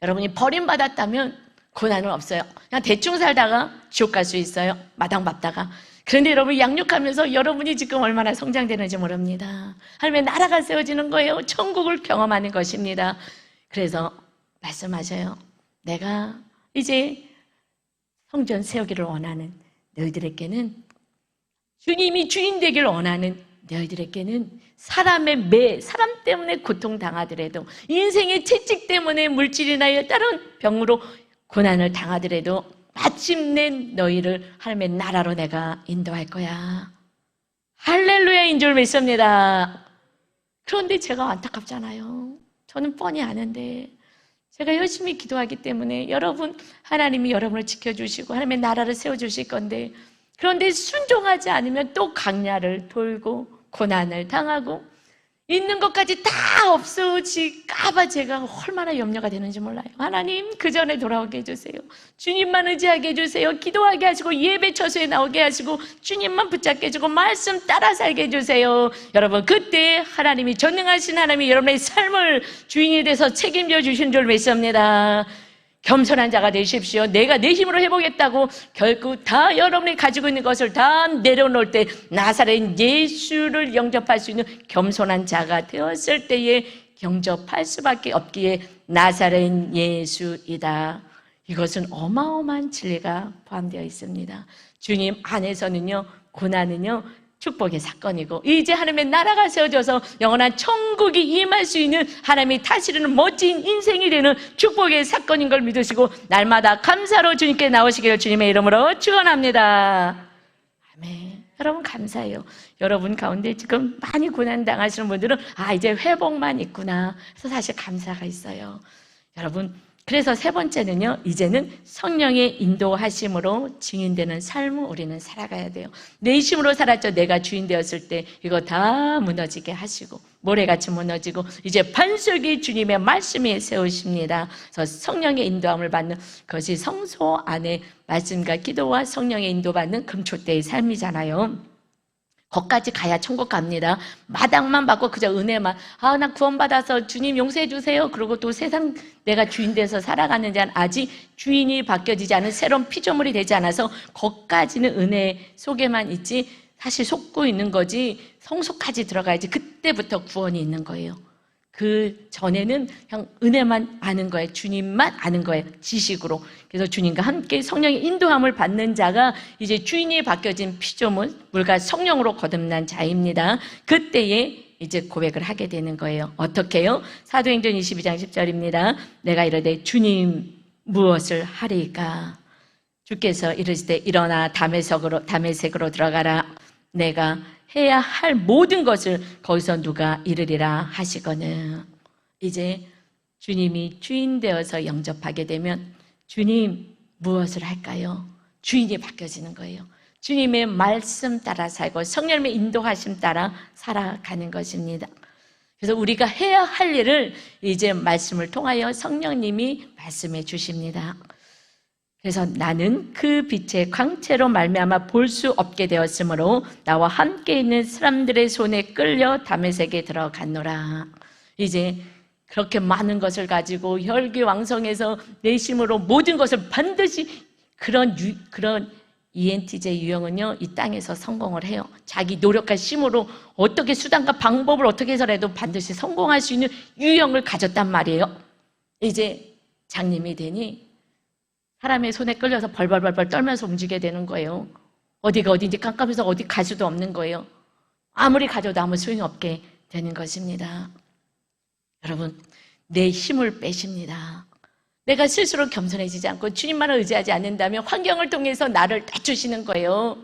여러분이 버림받았다면 고난은 없어요. 그냥 대충 살다가 지옥 갈 수 있어요. 마당 밟다가. 그런데 여러분 양육하면서 여러분이 지금 얼마나 성장되는지 모릅니다. 하나님의 나라가 세워지는 거예요. 천국을 경험하는 것입니다. 그래서 말씀하셔요. 내가 이제 성전 세우기를 원하는 너희들에게는, 주님이 주인 되기를 원하는 너희들에게는 사람 때문에 고통당하더라도, 인생의 채찍 때문에 물질이나 다른 병으로 고난을 당하더라도 마침내 너희를 하나님의 나라로 내가 인도할 거야. 할렐루야인 줄 믿습니다. 그런데 제가 안타깝잖아요. 저는 뻔히 아는데 제가 열심히 기도하기 때문에 하나님이 여러분을 지켜주시고 하나님의 나라를 세워주실 건데, 그런데 순종하지 않으면 또 강야를 돌고 고난을 당하고 있는 것까지 다 없어질까봐 제가 얼마나 염려가 되는지 몰라요. 하나님, 그 전에 돌아오게 해주세요. 주님만 의지하게 해주세요. 기도하게 하시고 예배 처소에 나오게 하시고 주님만 붙잡게 해주고 말씀 따라 살게 해주세요. 여러분, 그때 하나님이, 전능하신 하나님이 여러분의 삶을 주인이 돼서 책임져 주신 줄 믿습니다. 겸손한 자가 되십시오. 내가 내 힘으로 해보겠다고 결국 다 여러분이 가지고 있는 것을 다 내려놓을 때 나사렛 예수를 영접할 수 있는 겸손한 자가 되었을 때에 영접할 수밖에 없기에 나사렛 예수이다. 이것은 어마어마한 진리가 포함되어 있습니다. 주님 안에서는요, 고난은요 축복의 사건이고, 이제 하나님의 나라가 세워져서 영원한 천국이 임할 수 있는 하나님이 다스리는 멋진 인생이 되는 축복의 사건인 걸 믿으시고 날마다 감사로 주님께 나오시기를 주님의 이름으로 축원합니다. 아멘. 여러분 감사해요. 여러분 가운데 지금 많이 고난 당하시는 분들은 이제 회복만 있구나. 그래서 사실 감사가 있어요. 여러분, 그래서 세 번째는요, 이제는 성령의 인도하심으로 증인되는 삶을 우리는 살아가야 돼요. 내 힘으로 살았죠. 내가 주인 되었을 때 이거 다 무너지게 하시고 모래같이 무너지고 이제 반석이 주님의 말씀에 세우십니다. 그래서 성령의 인도함을 받는 것이 성소 안에 말씀과 기도와 성령의 인도받는 금초대의 삶이잖아요. 거기까지 가야 천국 갑니다. 마당만 받고 그저 은혜만, 나 구원받아서 주님 용서해 주세요. 그리고 또 세상 내가 주인 돼서 살아가는 자는 아직 주인이 바뀌어지지 않은 새로운 피조물이 되지 않아서 거기까지는 은혜 속에만 있지, 사실 속고 있는 거지, 성소까지 들어가야지 그때부터 구원이 있는 거예요. 그 전에는 그냥 은혜만 아는 거예요. 주님만 아는 거예요. 지식으로. 그래서 주님과 함께 성령의 인도함을 받는 자가 이제 주인이 바뀌어진 피조물, 물과 성령으로 거듭난 자입니다. 그때에 이제 고백을 하게 되는 거예요. 어떻게 해요? 사도행전 22장 10절입니다. 내가 이르되 주님 무엇을 하리까? 주께서 이르실 때 일어나 다메섹으로 들어가라. 내가 해야 할 모든 것을 거기서 누가 이르리라 하시거늘. 이제 주님이 주인 되어서 영접하게 되면 주님 무엇을 할까요? 주인이 바뀌어지는 거예요. 주님의 말씀 따라 살고 성령님의 인도하심 따라 살아가는 것입니다. 그래서 우리가 해야 할 일을 이제 말씀을 통하여 성령님이 말씀해 주십니다. 그래서 나는 그 빛의 광채로 말미암아 볼 수 없게 되었으므로 나와 함께 있는 사람들의 손에 끌려 다메섹에 들어갔노라. 이제 그렇게 많은 것을 가지고 혈기왕성해서 내심으로 모든 것을 반드시 그런 ENTJ 유형은요, 이 땅에서 성공을 해요. 자기 노력과 힘으로 어떻게 수단과 방법을 어떻게 해서라도 반드시 성공할 수 있는 유형을 가졌단 말이에요. 이제 장님이 되니 사람의 손에 끌려서 벌벌벌 떨면서 움직이게 되는 거예요. 어디가 어딘지 깜깜해서 어디 갈 수도 없는 거예요. 아무리 가져도 아무 소용이 없게 되는 것입니다. 여러분, 내 힘을 빼십니다. 내가 스스로 겸손해지지 않고 주님만을 의지하지 않는다면 환경을 통해서 나를 낮추시는 거예요.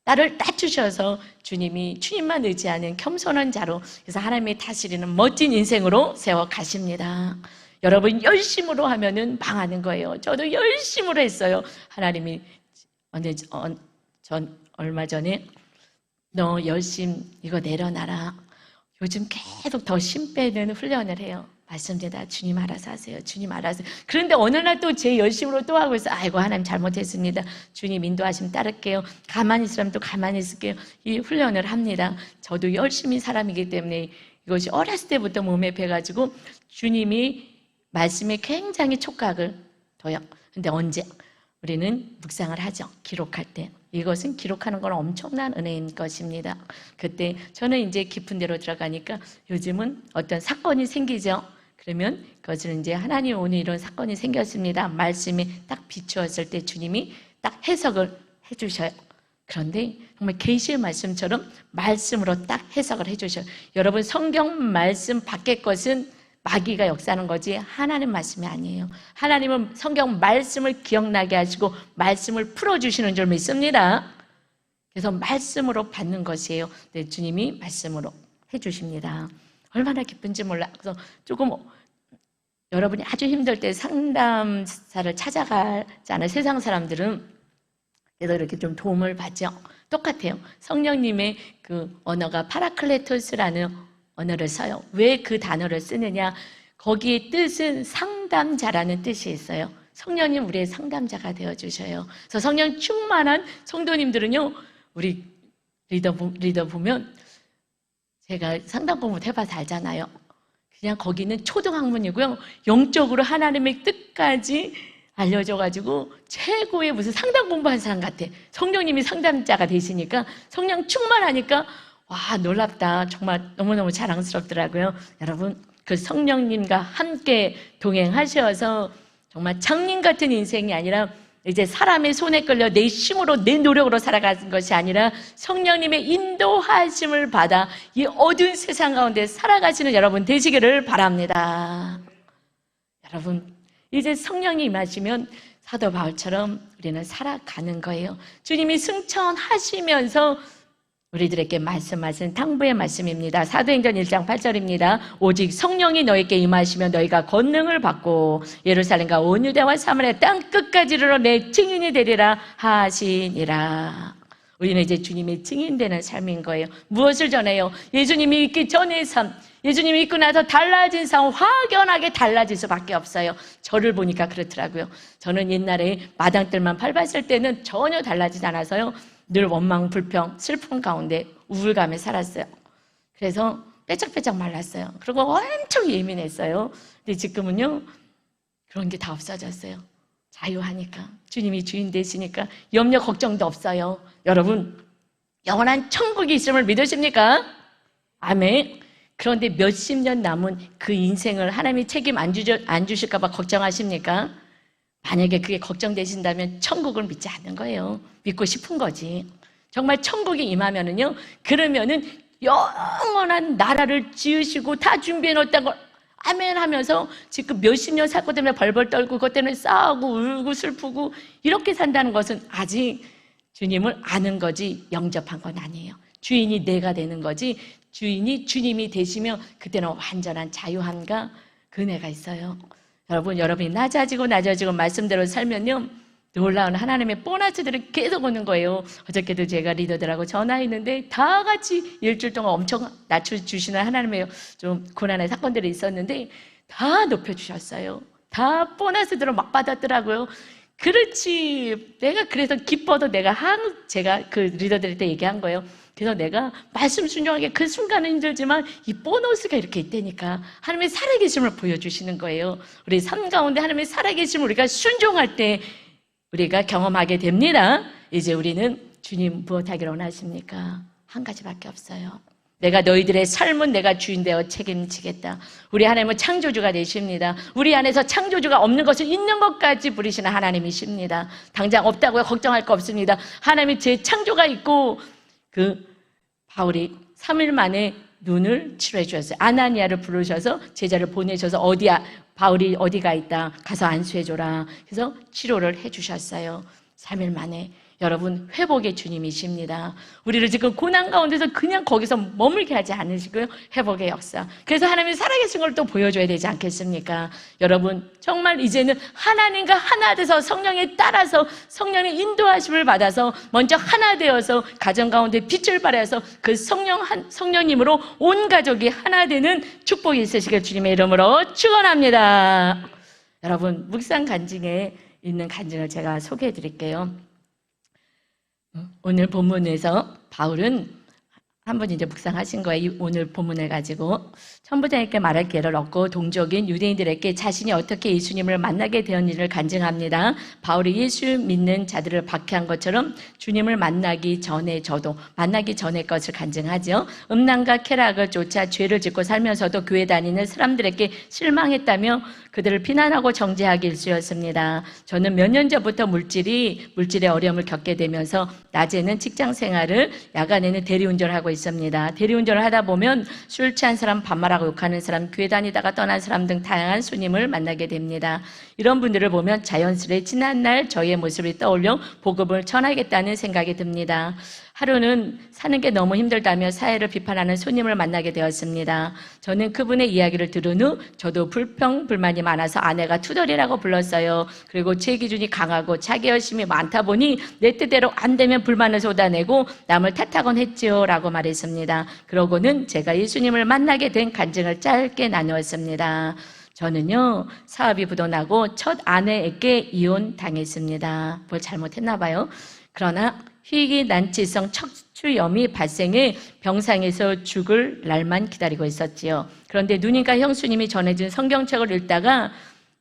나를 낮추셔서 주님만 의지하는 겸손한 자로, 그래서 하나님의 다스리는 멋진 인생으로 세워 가십니다. 여러분 열심으로 하면은 망하는 거예요. 저도 열심으로 했어요. 하나님이 얼마 전에 너 열심 이거 내려놔라. 요즘 계속 더 힘 빼는 훈련을 해요. 말씀드리다 주님 알아서 하세요. 주님 알아서. 그런데 어느 날 또 제 열심으로 또 하고 있어. 아이고 하나님 잘못했습니다. 주님 인도하시면 따를게요. 가만히 있으면 또 가만히 있을게요. 이 훈련을 합니다. 저도 열심히 사람이기 때문에 이것이 어렸을 때부터 몸에 배가지고 주님이 말씀에 굉장히 촉각을 둬요. 근데 언제? 우리는 묵상을 하죠. 기록할 때. 이것은 기록하는 건 엄청난 은혜인 것입니다. 그때 저는 이제 깊은 데로 들어가니까 요즘은 어떤 사건이 생기죠. 그러면 그것을 이제 하나님 오늘 이런 사건이 생겼습니다. 말씀에 딱 비추었을 때 주님이 딱 해석을 해주셔요. 그런데 정말 계시의 말씀처럼 말씀으로 딱 해석을 해주셔요. 여러분 성경 말씀 밖의 것은 마귀가 역사하는 거지 하나님 말씀이 아니에요. 하나님은 성경 말씀을 기억나게 하시고 말씀을 풀어주시는 줄 믿습니다. 그래서 말씀으로 받는 것이에요. 네, 주님이 말씀으로 해주십니다. 얼마나 기쁜지 몰라. 그래서 조금 여러분이 아주 힘들 때 상담사를 찾아가잖아요. 세상 사람들은. 그래서 이렇게 좀 도움을 받죠. 똑같아요. 성령님의 그 언어가 파라클레토스라는 언어를 써요. 왜 그 단어를 쓰느냐? 거기에 뜻은 상담자라는 뜻이 있어요. 성령님 우리의 상담자가 되어주셔요. 그래서 성령 충만한 성도님들은요, 우리 리더 보면 제가 상담 공부 해봐서 알잖아요. 그냥 거기는 초등학문이고요. 영적으로 하나님의 뜻까지 알려줘가지고 최고의 무슨 상담 공부한 사람 같아. 성령님이 상담자가 되시니까 성령 충만하니까 와 놀랍다. 정말 너무너무 자랑스럽더라고요. 여러분 그 성령님과 함께 동행하셔서 정말 장님 같은 인생이 아니라 이제 사람의 손에 끌려 내 힘으로 내 노력으로 살아가는 것이 아니라 성령님의 인도하심을 받아 이 어두운 세상 가운데 살아가시는 여러분 되시기를 바랍니다. 여러분 이제 성령이 임하시면 사도 바울처럼 우리는 살아가는 거예요. 주님이 승천하시면서 우리들에게 말씀하신 당부의 말씀입니다. 사도행전 1장 8절입니다. 오직 성령이 너희에게 임하시면 너희가 권능을 받고 예루살렘과 온 유대와 사마리아 땅 끝까지 이르러 내 증인이 되리라 하시니라. 우리는 이제 주님의 증인되는 삶인 거예요. 무엇을 전해요? 예수님이 있기 전의 삶, 예수님이 있고 나서 달라진 삶, 확연하게 달라질 수밖에 없어요. 저를 보니까 그렇더라고요. 저는 옛날에 마당들만 밟았을 때는 전혀 달라지지 않아서요. 늘 원망, 불평, 슬픔 가운데 우울감에 살았어요. 그래서 빼짝빼짝 말랐어요. 그리고 엄청 예민했어요. 근데 지금은요, 그런 게 다 없어졌어요. 자유하니까, 주님이 주인 되시니까 염려 걱정도 없어요. 여러분, 영원한 천국이 있음을 믿으십니까? 아멘. 그런데 몇십 년 남은 그 인생을 하나님이 책임 안 주실까 봐 걱정하십니까? 만약에 그게 걱정되신다면 천국을 믿지 않는 거예요. 믿고 싶은 거지. 정말 천국이 임하면은요, 그러면은 영원한 나라를 지으시고 다 준비해 놓았다는 걸 아멘 하면서 지금 몇십 년 살 것 때문에 벌벌 떨고 그것 때문에 싸우고 울고 슬프고 이렇게 산다는 것은 아직 주님을 아는 거지 영접한 건 아니에요. 주인이 내가 되는 거지, 주인이 주님이 되시면 그때는 완전한 자유함과 은혜가 있어요. 여러분이 낮아지고 말씀대로 살면요, 놀라운 하나님의 보너스들이 계속 오는 거예요. 어저께도 제가 리더들하고 전화했는데 다 같이 일주일 동안 엄청 낮춰주시는 하나님의 좀 고난의 사건들이 있었는데 다 높여주셨어요. 다 보너스들을 막 받았더라고요. 그렇지. 내가 그래서 기뻐도 제가 그 리더들한테 얘기한 거예요. 그래서 내가 말씀 순종하게 그 순간은 힘들지만 이 보너스가 이렇게 있다니까 하나님의 살아계심을 보여주시는 거예요. 우리 삶 가운데 하나님의 살아계심을 우리가 순종할 때 우리가 경험하게 됩니다. 이제 우리는 주님 무엇하기를 원하십니까? 한 가지밖에 없어요. 내가 너희들의 삶은 내가 주인 되어 책임지겠다. 우리 하나님은 창조주가 되십니다. 우리 안에서 창조주가 없는 것을 있는 것까지 부리시는 하나님이십니다. 당장 없다고요? 걱정할 거 없습니다. 하나님이 제 창조가 있고 그 바울이 3일 만에 눈을 치료해 주셨어요. 아나니아를 부르셔서 제자를 보내셔서 바울이 어디가 있다 가서 안수해줘라. 그래서 치료를 해주셨어요. 3일 만에. 여러분, 회복의 주님이십니다. 우리를 지금 고난 가운데서 그냥 거기서 머물게 하지 않으시고요, 회복의 역사. 그래서 하나님이 살아계신 걸 또 보여줘야 되지 않겠습니까? 여러분, 정말 이제는 하나님과 하나 돼서 성령에 따라서 성령의 인도하심을 받아서 먼저 하나 되어서 가정 가운데 빛을 발해서 그 성령님으로 온 가족이 하나 되는 축복이 있으시길 주님의 이름으로 축원합니다. 여러분, 묵상 간증에 있는 간증을 제가 소개해 드릴게요. 오늘 본문에서 바울은 한번 이제 묵상하신 거예요. 오늘 본문을 가지고 천부장에게 말할 기회를 얻고 동족인 유대인들에게 자신이 어떻게 예수님을 만나게 되었는지를 간증합니다. 바울이 예수 믿는 자들을 박해한 것처럼 주님을 만나기 전에 저도 만나기 전의 것을 간증하죠. 음란과 쾌락을 쫓아 죄를 짓고 살면서도 교회 다니는 사람들에게 실망했다며 그들을 비난하고 정죄하기 일쑤였습니다. 저는 몇 년 전부터 물질의 어려움을 겪게 되면서 낮에는 직장 생활을, 야간에는 대리운전을 하고 있습니다. 대리운전을 하다 보면 술 취한 사람, 반말하고 욕하는 사람, 교회 다니다가 떠난 사람 등 다양한 손님을 만나게 됩니다. 이런 분들을 보면 자연스레 지난날 저희의 모습이 떠올려 복음을 전하겠다는 생각이 듭니다. 하루는 사는 게 너무 힘들다며 사회를 비판하는 손님을 만나게 되었습니다. 저는 그분의 이야기를 들은 후 저도 불평불만이 많아서 아내가 투덜이라고 불렀어요. 그리고 제 기준이 강하고 자기 열심이 많다 보니 내 뜻대로 안 되면 불만을 쏟아내고 남을 탓하곤 했지요 라고 말했습니다. 그러고는 제가 예수님을 만나게 된 간증을 짧게 나누었습니다. 저는요, 사업이 부도나고 첫 아내에게 이혼당했습니다. 뭘 잘못했나 봐요. 그러나 희귀난치성 척추염이 발생해 병상에서 죽을 날만 기다리고 있었지요. 그런데 누님과 형수님이 전해준 성경책을 읽다가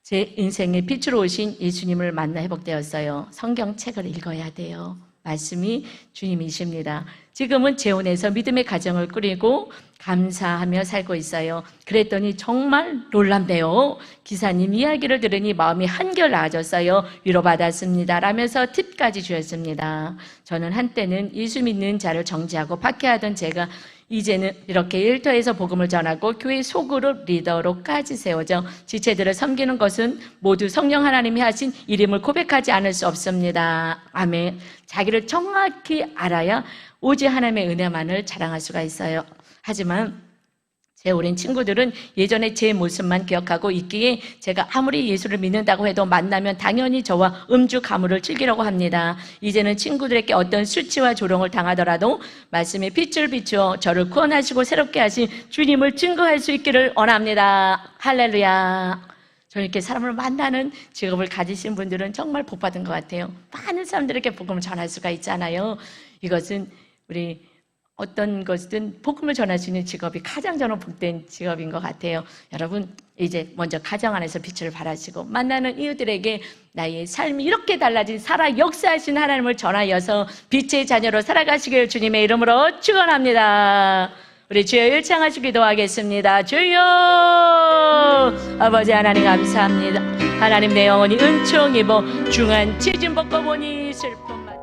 제 인생의 빛으로 오신 예수님을 만나 회복되었어요. 성경책을 읽어야 돼요. 말씀이 주님이십니다. 지금은 재혼해서 믿음의 가정을 꾸리고 감사하며 살고 있어요. 그랬더니 정말 놀랍네요. 기사님 이야기를 들으니 마음이 한결 나아졌어요. 위로받았습니다. 라면서 팁까지 주셨습니다. 저는 한때는 예수 믿는 자를 정죄하고 박해하던 제가 이제는 이렇게 일터에서 복음을 전하고 교회 소그룹 리더로까지 세워져 지체들을 섬기는 것은 모두 성령 하나님이 하신 일임을 고백하지 않을 수 없습니다. 아멘. 자기를 정확히 알아야 오직 하나님의 은혜만을 자랑할 수가 있어요. 하지만 제 오랜 친구들은 예전에 제 모습만 기억하고 있기에 제가 아무리 예수를 믿는다고 해도 만나면 당연히 저와 음주 가무를 즐기려고 합니다. 이제는 친구들에게 어떤 수치와 조롱을 당하더라도 말씀의 빛을 비추어 저를 구원하시고 새롭게 하신 주님을 증거할 수 있기를 원합니다. 할렐루야. 저는 이렇게 사람을 만나는 직업을 가지신 분들은 정말 복받은 것 같아요. 많은 사람들에게 복음을 전할 수가 있잖아요. 이것은 우리 어떤 것이든 복음을 전할 수 있는 직업이 가장 저는 복된 직업인 것 같아요. 여러분 이제 먼저 가정 안에서 빛을 발하시고 만나는 이웃들에게 나의 삶이 이렇게 달라진 살아 역사하신 하나님을 전하여서 빛의 자녀로 살아가시길 주님의 이름으로 축원합니다. 우리 주여 일창하시 기도하겠습니다. 주여 아버지 하나님 감사합니다. 하나님 내 영혼이 은총 입어 중한 찢은 벗고 보니 슬픔만